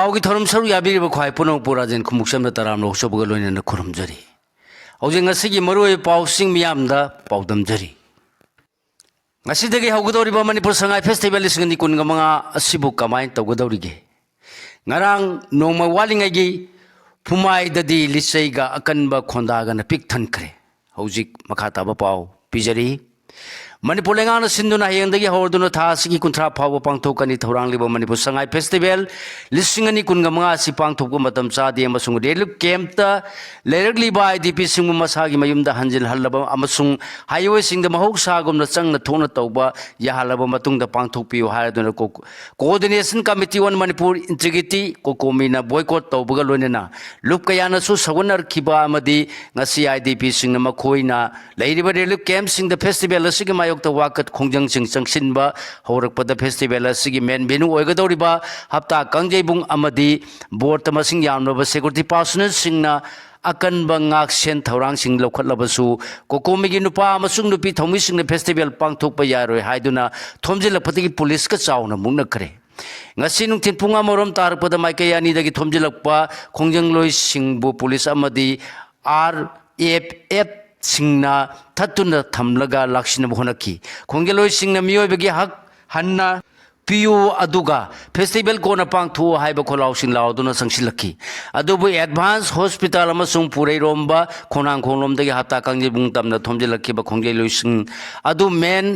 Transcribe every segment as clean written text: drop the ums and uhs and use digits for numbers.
पाव की थरम सरू याबीब ख्वाई पुनः पुराजन खुमुक्सम तराम लोकसभा लोइनन खुरमजरी हौजिंग ngasiगी मरुई पावसिंग मियामदा पावदमजरी ngasiदगी हौगदौरिबा मणिपुर संगाई फेस्टिवल लिसिंगनि कुनगा मंगा असिबु कमाय तौगदौरिगे ngarang nongma walingai phumai dadi lisaiga akanba khondaga na pik thankhre hojik makhata ba paw pijari manipur lengana sinduna hayengdagi horduna tha sigi kunthra phawa pangthokani thorang liba manipur sangai festival lisingani kunga manga si pangthokba matam chadi amasung relief camp ta leragli ba idp singmu masagi mayumda hanjil hallaba amasung highway singda mahok sagumna changna thona tawba yahalaba matungda pangthokpiu haraduna coordination committee on manipur integrity kokomina boycott tawbaga loinena lup kayana su sagunar khiba amadi ngasi idp singna makhoina leiriba relief camp singda festival asigi mayokta wakat khongjang sing changsinba horakpada festival asigi men benu oigadoriba hapta kangjebung amadi board tamasing yamnaba security personnel singna akan bangak sen thorang sing lokhatlabasu kokomigi nupa amasung nupi thomi singna festival pangthokpa yaroi haiduna thomjilapatigi police ka chauna mungna khare ngasi nungtin punga morom tarpada maikay ani dagi thomjilakpa khongjang loi singbu police amadi RFF singna thatuna thamlaga lakshina bhonaki khongeloi singna miyoibagi hak hanna piu aduga festival kona pangthu haiba kholau sing lauduna sangsilaki adubu advance hospital amasung purai romba khonang khonglom dagi hapta kangje bungtamna thomjilaki ba khongeloi sing adu men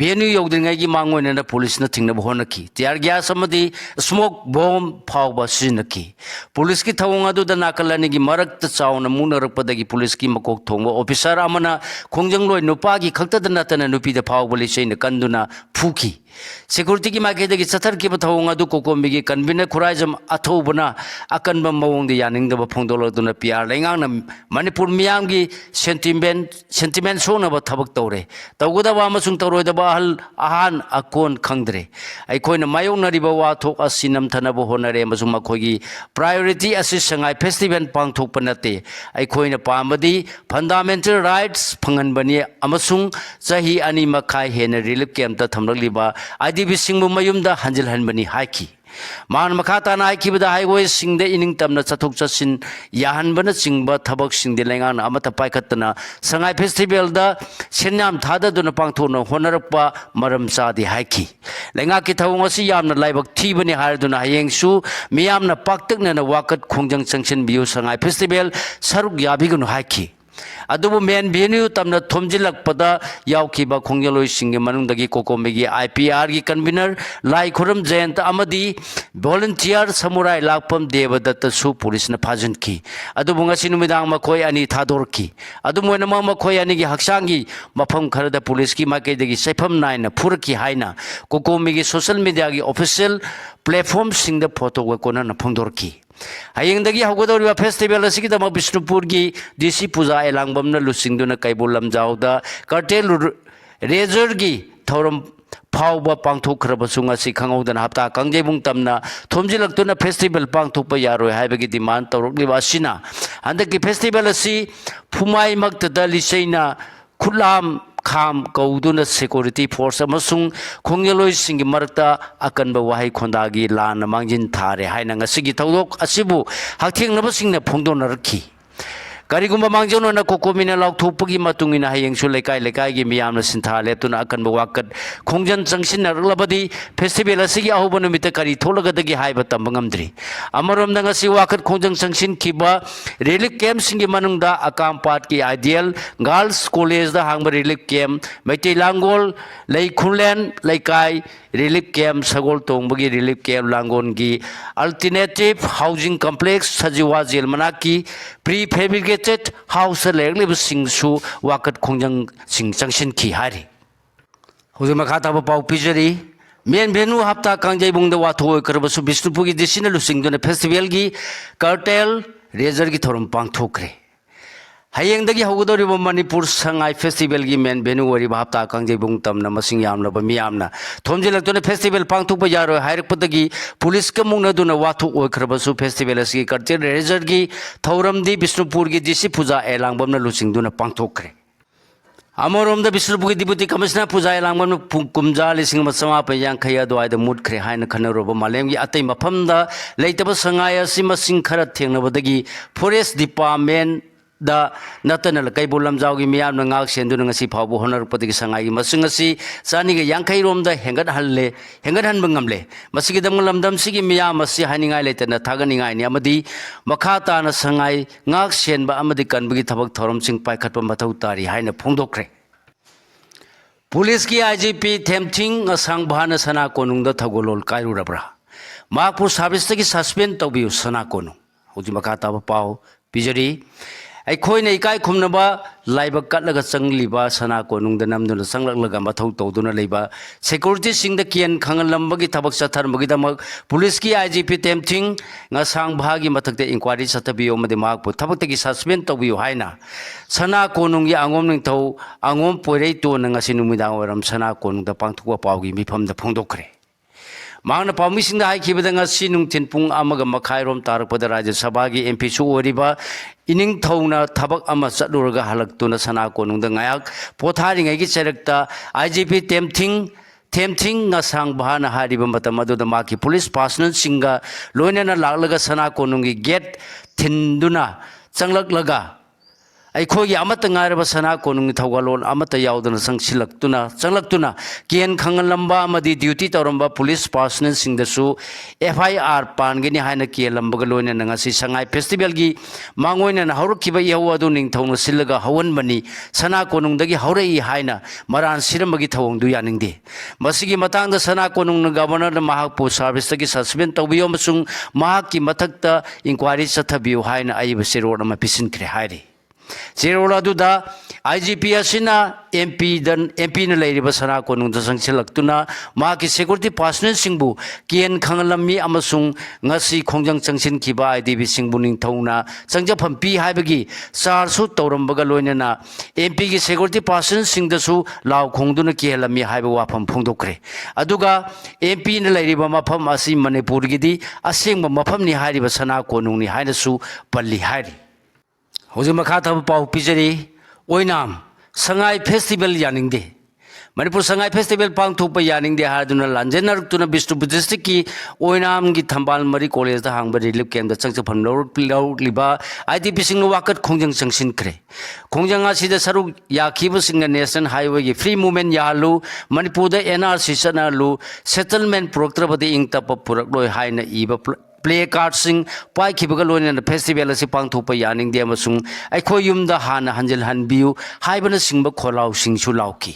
venue yogdingai gi mangoina na police na thingna bhonaki tear gas amadi smoke bomb phawba sinaki police ki thawung adu da nakalani gi marak ta chauna munarakpadagi police ki makok thongba officer amana khongjang loi nupa gi khakta da natana nupi da phawbali chaina kanduna phuki security ki makedagi chathar ki bathawung adu kokombi gi convener khuraijam athobana akanba mawong de yaning da phongdoloduna pr lengang na manipur miyam gi sentiment sona ba thabak tawre tawgoda ba amasung tawroi da hal ahan akon khangdre ai khoina mayong nariba wa thok asinam thanaba honare amasung makhogi priority asi sangai festival pangthok panate ai khoina pamadi fundamental rights phangan bani amasung chahi ani makhai hena relief camp ta thamlagliba idp singbu mayumda hanjil hanbani haiki मान मखाता ना आइखिबदा highway सिंगदे inning तमना चथोक चसिन याहनबना चिंगबा थबक सिंगदे लेंगान अमता पाइखतना Sangai festival दा सेन्याम थादा दुना पांगथोनो होनरपा मरम चादी हाइखि लेंगा कि थवंग असि यामना लाइबक थीबनि हारदुना हायेंगसु मियामना पाक्तकना वाकत खोंजंग चंगसिन बियु Sangai festival सरुक याबिगनु हाइखि अदुबु main venue तमना थोमजिलकपदा यावखिबा खोंगेलोइ सिंगे मनुंगदगी कोकोमेगी IPR की कन्वीनर लाई खुरम जयंत अमदी वॉलंटियर समुराय लाकपम देवदत्त सु पुलिस न फाजनखि अदुबु ngasi नुमिदांग मखोय अनि थादोरखि अदुमोयना मखोय अनि gi haksangi mafam kharada police की माकेदगी सैफम नायना फुरखि हाइना कोकोमेगी सोशल मीडिया की ऑफिशियल प्लेटफॉर्म सिंगदा फोटो कोना न फंगदोरखि हायेंगदगी हौगदौरिबा फेस्टिवल असिगिदमा बिष्णुपुर की DC पूजा एलांगबमना लुसिंगदुना कैबुल लमजाउदा कर्टेल रेजर की थौरम फावबा पांगथोखरबसुंग असि खंगौदना हप्ता कंगजेबुंग तमना थोमजिलक्तुना फेस्टिवल पांगथोकपा यारोय हाइबगी डिमांड तौरकलिबा असिना हंदकी फेस्टिवल असि फुमाई मक्तदा लिसैना खुलाम खाम कौदुना सिक्योरिटी फोर्स अमसुंग खोंगेलोइ सिंगी मरक्ता अकनबा वाहै खोंदागी लान मांजिन थारे हाइना ngasiगी थौदोक असिबु हाक्थेंगनबसिंगना फोंदोनरखि करिगुम्बा मांगजोनना कोकोमिना लाउथोपगी मतुंगिना हायेंगसु लेकाय लेकायगी मियामना सिंथा लेतुना अकनबा वाकत खोंजन चंगसिनरलबदी फेस्टिवल असिगी अहोबा नुमिता करि थोलगदगी हाइबा तंबंगमद्री अमरोमदा ngasi वाकत खोंजन चंगसिन खिबा रिलीफ कैंप सिंगी मनुंगदा अकाम पाट की आइडियल गर्ल्स कॉलेज दा हांगबा रिलीफ कैंप मैते लांगोल लै खुनलेन लेकाय relief camp Sagol तोंबगी relief camp लांगोन की alternative housing complex सजीवा jail मनाकी pre fabricated house लेरलिब सिंगसु वाकत खोंजंग सिंग चंगसिन की हारी हुजु मखाताबा पाउ पिजरी मेन भेनु हप्ता कांगजेबुंगदा वाथोय करबसु बिष्णुपुगी दिसिना लुसिंगदुना फेस्टिवल की कर्टेल रेजर की थोरम पांगथोखरे हायेंगदगी हौगदौरिबा मणिपुर संगाई फेस्टिवल की मेन भेनु वरिबा हप्ता कांगजेबुंग तमना मसिंग यामलबा मियामना थोमजिलक्तुना फेस्टिवल पांगथोकपा यारोय हाइरकपदगी पुलिस का मुंगनदुना वाथोक ओइखरबसु फेस्टिवल असि कर्टेल रेजर की थौरमदी बिष्णुपुर की DC पूजा एलांगबमना लुसिंगदुना पांगथोखरे अमरोम बिष्णुपुरी डिप्यूटी कमिश्नर पुजाई लांगमन कुमजा लिंग चमापन यांखई अद्वाद मुद्रे है खनरोब मालेम की अतई मफम लेतब संगाई खर थेंबदी फॉरेस्ट डिपार्टमेंट नतन कईबू लमजाव की मियाम सेंसी फाव होनरपदी संगाई चानी यांखईरोम हेंगटहले हेंगटहनबे लमदम की मियाम हाईनिंगाई लेतना थागनिंगाई मखा ताना संगाई सेंब कनबगी थबक थौरमसिंग पाइखटप मथौ तारी हाइना फोंदोखरे पुलिस की आईजीपी थेमथिंग असंग भान सना कोनुंग थगोलोल कायरुरब्रा माकपु सर्विस की सस्पेंड तौबियु सना कोनु हुजि मखा ताब पाव पिजरी अखोइन इकाई खुमनब लाइब कटलग चंगलिब सना कोनुंग नमदुन चंगलग मथौ तौदुन लेब सिक्योरिटी सिंग कियन खंगलंबगी थबक चथरमगीदमक पुलिस की IGP तेमथिंग ngasang bahagi mathakte inquiry chatabiyo made makpu thabakte suspend tawbiyo haina sana konung gi angom ning thau angom poirei to nang asinumidang waram sana konung da pangthukwa pawgi mifam da phongdokre मांगना पाउमिसिंग दा हाइखिबदा ngasi nungtin pung amaga makhairom tarakpada rajya sabha gi MP su oriba ining thौना thabak ama chatluraga halaktuna sana konungda ngayak potharingai gi cherekta IGP temthing ngasang bahana hariba matam aduda maki police personnel singa loinana laklaga sana konungi gate thinduna changlaklaga अखोगी अमत सना कोनुंग थौगलोन अमत याउदन संगसिलक्तुना चंगलक्तुना केन खंगलंबा अमदी ड्यूटी तौरंबा पुलिस पर्सनल सिंगदसु FIR पानगेनि हाइना केलंबग लोइना नंगासि संगाई फेस्टिवल की मांगोइना हौरखिबा यहु अदु निंगथौना सिलगा हवनबनी सना कोनुंगदगी हौरई हाइना मरान सिरमगी थौंगदु यानिंगदे मसिगी मतांगदा सना कोनुंगना गवर्नर महाकपु सर्विसगी सस्पेंड तौबियो मसुंग महाकि मथक्ता इंक्वायरी चथबियो हाइना आइबा सिरोड अमा पिसिनख्रे हाइरि Zero da IGP asina MP na lairiba sana konung da sangsilaktuna maki security personnel singbu kian khangalami amasung ngasi khongjang changsin kiba IDB singbu ning thauna changjapam pi haibagi sarsu tawrambaga loinana MP gi security personnel singdasu law khongduna kihelami haiba wafam phongdokre aduga MP na lairiba mafam asi manipur gidi asengba mafam ni hariba sana konung ni hainasu palli hari Hoji makha thab pau pijari oinam sangai festival yaningde Manipur sangai festival pangthokpa yaningde haduna lanjenar tuna Bishnupur district ki oinam gi thambal mari college da hangba relief camp da changchaphan liba IDP singno wakat khongjang changsin kre khongjang asida saruk yakhiba singna national highway gi free movement yalu Manipur da NRC sanalu settlement proktrabadi ingtapa purakloi haina iba play card sing pai khibaga loina festival asi pangthopa yaning de amasung akhoi yumda hana hanjel hanbiu haibana singba kholau singsu lauki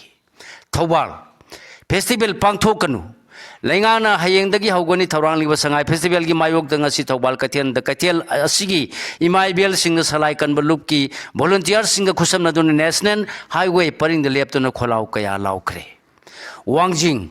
thobal festival pangthokanu laingana hayengdagi hawgani thorang liba sangai festival gi mayok danga si thobal kathen da katel asigi imaibel singna salai kanba lupki volunteer singa khusam na dun national highway paring de leptona kholau kaya laukre wangjing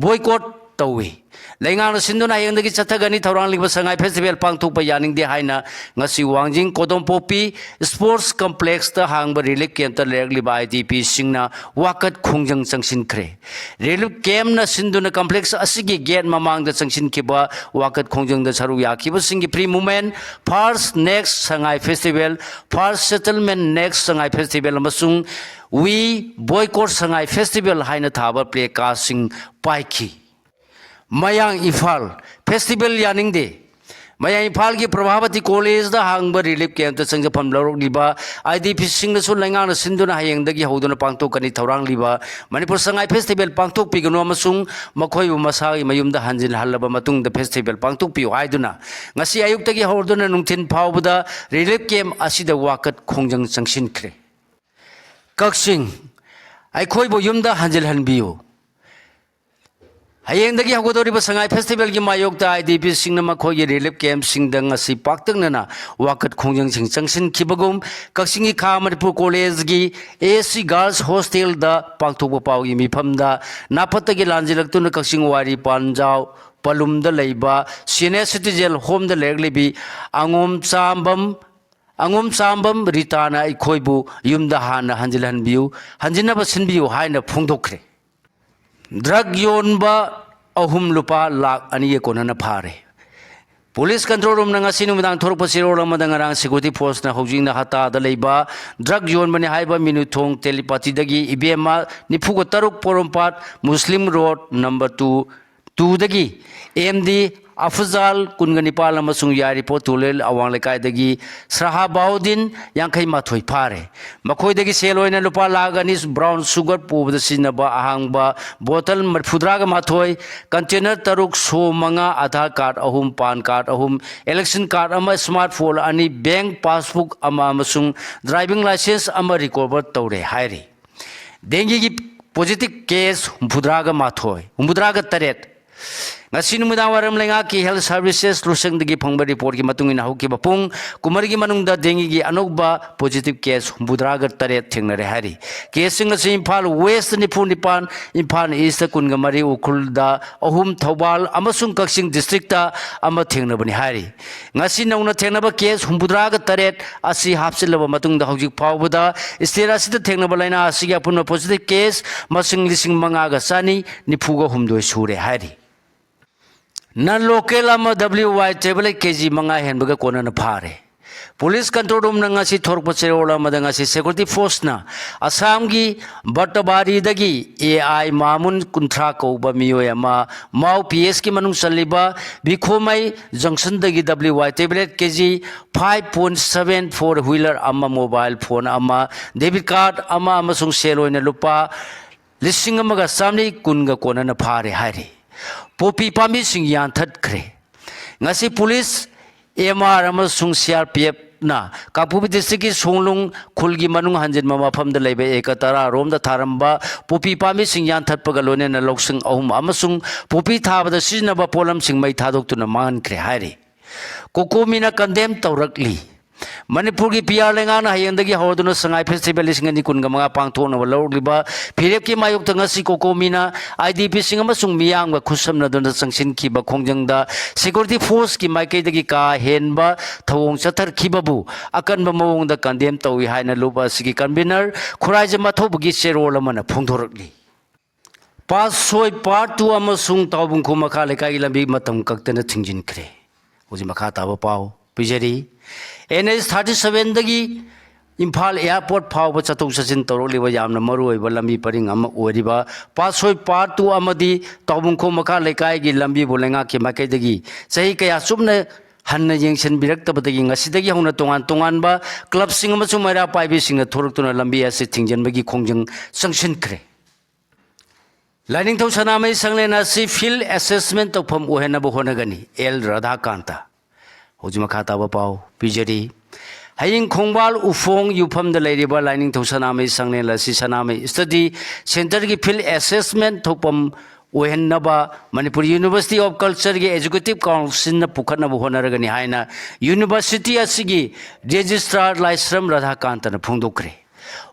boycott tawi Lengang sinduna hayengdagi chathagani thorang liba sangai festival pangthokpa yaningde haina ngasi wangjing kodompopi sports complex ta hangba relief camp ta legliba IDP singna wakat khongjang changsin khre relief camp na sinduna complex asigi gate mamang da changsin kiba wakat khongjang da saru yakiba singi free movement first next sangai festival first settlement next sangai festival amasung we boycott sangai festival haina thaba play casting paiki Mayang Ifal festival yaningde Mayang Ifal ki Prabhavati college da hangba relief camp ta changjapam lorok liba IDP singna su lengang sinduna hayengdagi hoduna pangthokani thorang liba Manipur sangai festival pangthok pigano amasung makhoi masagi mayumda hanjin halaba matung da festival pangthok piu haiduna ngasi ayuktagi horduna nungthin phawbada relief camp asida wakat khongjang changsin khre Kaksing aikhoi bo yumda hanjil hanbiu Hayengdagi hagodori sangai festival gi mayokta IDP singna makhogi relief camp singdang asi paktangnana wakat khongjang sing changsin khibagum kaksingi kha Manipur college gi AC girls hostel da pangthokpa pawgi mifamda napatagi lanjilaktuna kaksing wari panjau palumda leiba senior citizen home da leglibi angom sambam ritana ikhoibu yumda hana hanjilan biu hanjinaba sinbiu haina phongdokre Drug yonba ahum lupa lak aniye konana phare Police control room nang asinu midang thorok pasiro ram madang arang security force na hojing na hata da leiba drug yon bani haiba minuthong telepathy dagi ibema nifugo taruk porompat Muslim Road number 2 dagi AMD Afzal Kunganipal amasung yari po tulel awang lekay dagi Srahabaudin yang kay mathoy pare makoy dagi seloy na lupa laganis brown sugar po badasin ba ahang ba bottle marfudraga mathoy container taruk so mga Aadhaar card ahum pan card ahum election card ama smartphone ani bank passbook ama amasung driving license ama recover tawre hairi dengue gi positive case humpudraga mathoy humpudraga taret ngasi numudang waram lenga ki health services lusang dagi phangba report ki matung ina hauki bapung kumar gi manungda dengue gi anokba positive case humbudraga taret thengnare hari case sing ngasi Imphal West ni phunipan Imphal East kungamari ukhulda ahum Thobal amasung Kaksing district ta ama thengnabani hari ngasi nauna thengnaba case humbudraga taret asi hapsilaba matungda haujik phawbada stera sida thengnaba laina asi apun positive case masing lising manga ga sani nifuga humdoi sure hari na local ama WY table kg manga henbaga kona na phare police control room na ngasi thorpa cherola madanga si security force na Assam gi Batabari dagi AI Mamun kunthra ko ba miyo ama mau PS ki manung saliba bikhomai junction dagi WY table kg 5.74 wheeler ama mobile phone ama debit card ama amasung seloy na lupa lising amaga samni kunga kona na phare hari Popi pami sing yan that kre. Ngasi police MR amasung CRPF na Kapupi district ki songlung khulgi manung hanjin mama pham da leibe ekatara rom da tharamba popi pami sing yan that pagalone na loksing ahum amasung popi thaba da sina ba polam sing mai thadok tu na man kre hairi kokomina condemn tawrakli Manipur ki PR lenga na hayang dagi hawduna sangai festival singa ni kun gamanga pangthong na walawliba phirep ki mayok tanga si kokomina IDP singa masung miyang ba khusam na don sangsin ki ba khongjang da security force ki maikai dagi ka henba thawong chathar khibabu akan ba mawong da condemn tawi haina luba sigi convener khuraija mathobugi serol amana phongthorikli pasoi part 2 amasung tawbung khuma kha lekai lambi matam kaktana thingjin khre hoji makha taba pau pijari NH 37 dagi Imphal airport phawba chathok chachin tawroliba yamna maru oiba lambi paring ama oriba pasoi part 2 amadi tawbungkho makha lekai gi lambi bolenga ki makai dagi sahi kaya sumna hanna yengsen biraktabadagi ngasidagi hona tongan ba club sing ama sumaira paibi sing thoruktuna lambi ase thingjanbagi khongjang sanction kre Lining thau sanamai sanglena si field assessment tawpham ohena bo honagani L Radhakanta Hojima khata ba pau pijari haying khongbal ufong yufam da leiriba lining tho sanamai sangne la si sanamai study center gi field assessment thopam ohenaba Manipur University of Culture gi executive council na pukhatna bo honaragani haina university asigi registrar Laisram Radhakanta na phongdokre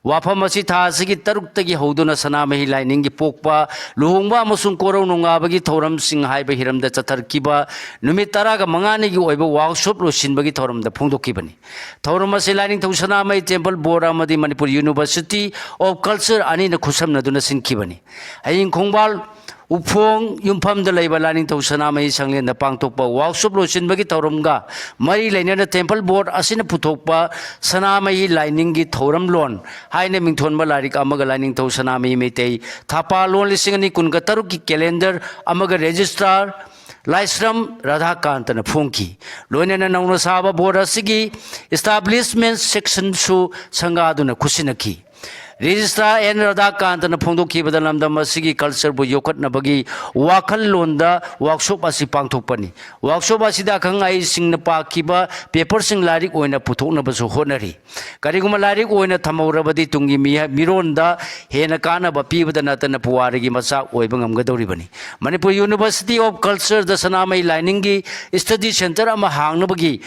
wafam asi tha asigi taruk tagi hoduna sanamai lining gi pokpa luhongba amasung korau nongabagi thoram sing haiba hiramda chathar kiba numit taraga mangani gi oiba workshop ro sinbagi thoram da phongdokibani thoram asi lining thau sanamai temple board amadi Manipur University of Culture ani na khusam na duna sinkibani hayin khongbal Ufong yumpham da leiba lining thau sanamai sanglen da pangtokpa workshop ro sinbagi thoramga mari lainana temple board asina puthokpa sanamai lining gi thoram lon haine mingthon ba larik amaga lining thau sanamai metei thapa lon lisingani kunga taruk ki calendar amaga registrar Laisram Radhakanta na phongki loinena nauna saba board asigi establishment section su sangaduna khusinaki Registrar N Radhakanta na phongdoki badalamda masigi culture bu yokatna bagi wakal londa workshop asi pangthokpani workshop asida khangai singna pakiba paper sing larik oina puthokna basu honari kariguma larik oina thamorabadi tungi mironda hena kana ba pibadana tana puwarigi macha oiba ngamgadoribani Manipur University of Culture da sanamai lining gi study center ama hangna bagi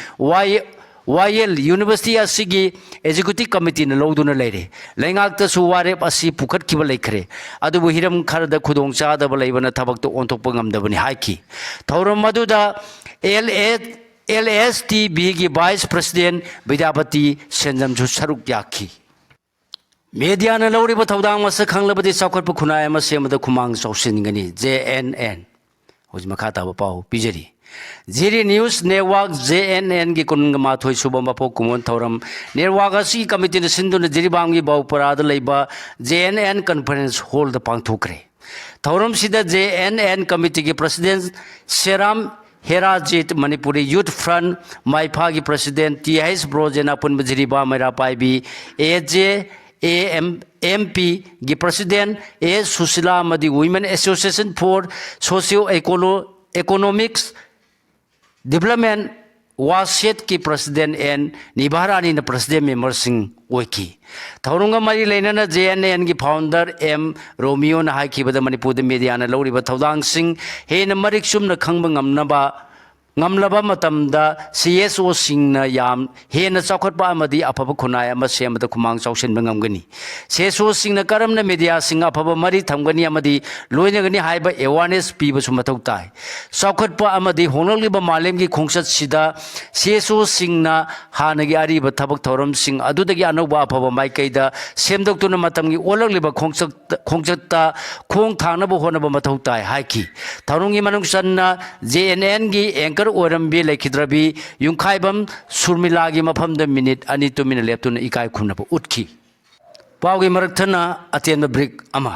YL University asigi executive committee na loduna leire lengak ta su warep asi pukhat kiba lekhre adu hiram kharda khudong cha da leibana thabak to onthok pangam dabani haiki thoram maduda LSTB gi vice president Vidyapati Senjam ju saruk yakhi media na loriba thodang masa khanglabadi saukhatpa khunai ama semada khumang chausin gani JNN hojima khata ba pau pijari Ziri News Network JNN की कुनगमा थोई सुबह मपो कुमोन थौरम network असी committee ने सिंधु ने जिरीबांगी बाउपराद लेबा JNN conference hall द पांगथोकरे थौरम सिदा JNN कमिटी के president Seram Herajit Manipuri youth front माइफा की प्रेसिडेंट TH ब्रोजेना पुन जिरीबा मेरा पाइबी AJAMP की प्रेसिडेंट A सुशीला मदी women association for socio economics development वासेट की प्रेसिडेंट एन निभारानी न प्रेसिडेंट मेंबर सिंह ओकी थौरंगा मरी लेना JNN की फाउंडर M रोमियो न हाइकिबद मणिपुर मीडिया न लौरिबा थौदांग सिंह हेन मरिक सुमन खंग ngamnaba ngamlaba matamda CSO singna yam hena chawkhatpa amadi aphaba khunai ama semada khumang chawsin bangamgani CSO singna karamna media singa aphaba mari thamgani amadi loina gani haiba awareness piba sumathau tai chawkhatpa amadi honoliba malem gi khongsat sida CSO singna hanagi ariba thabak thoram sing adudagi anoba aphaba mai kaida semdoktuna matamgi olagliba khongsakta khong thangnaba honaba mathau tai haiki tharungi manungsanna JNN gi anchor ओरम्बी लेखिद्रबी युंखाइबम सुरमिलागी मफमद minute अनि तुमिन लेप्तुन इकाय खुनब उठकी पाउगी मरकथना अतेन break अमा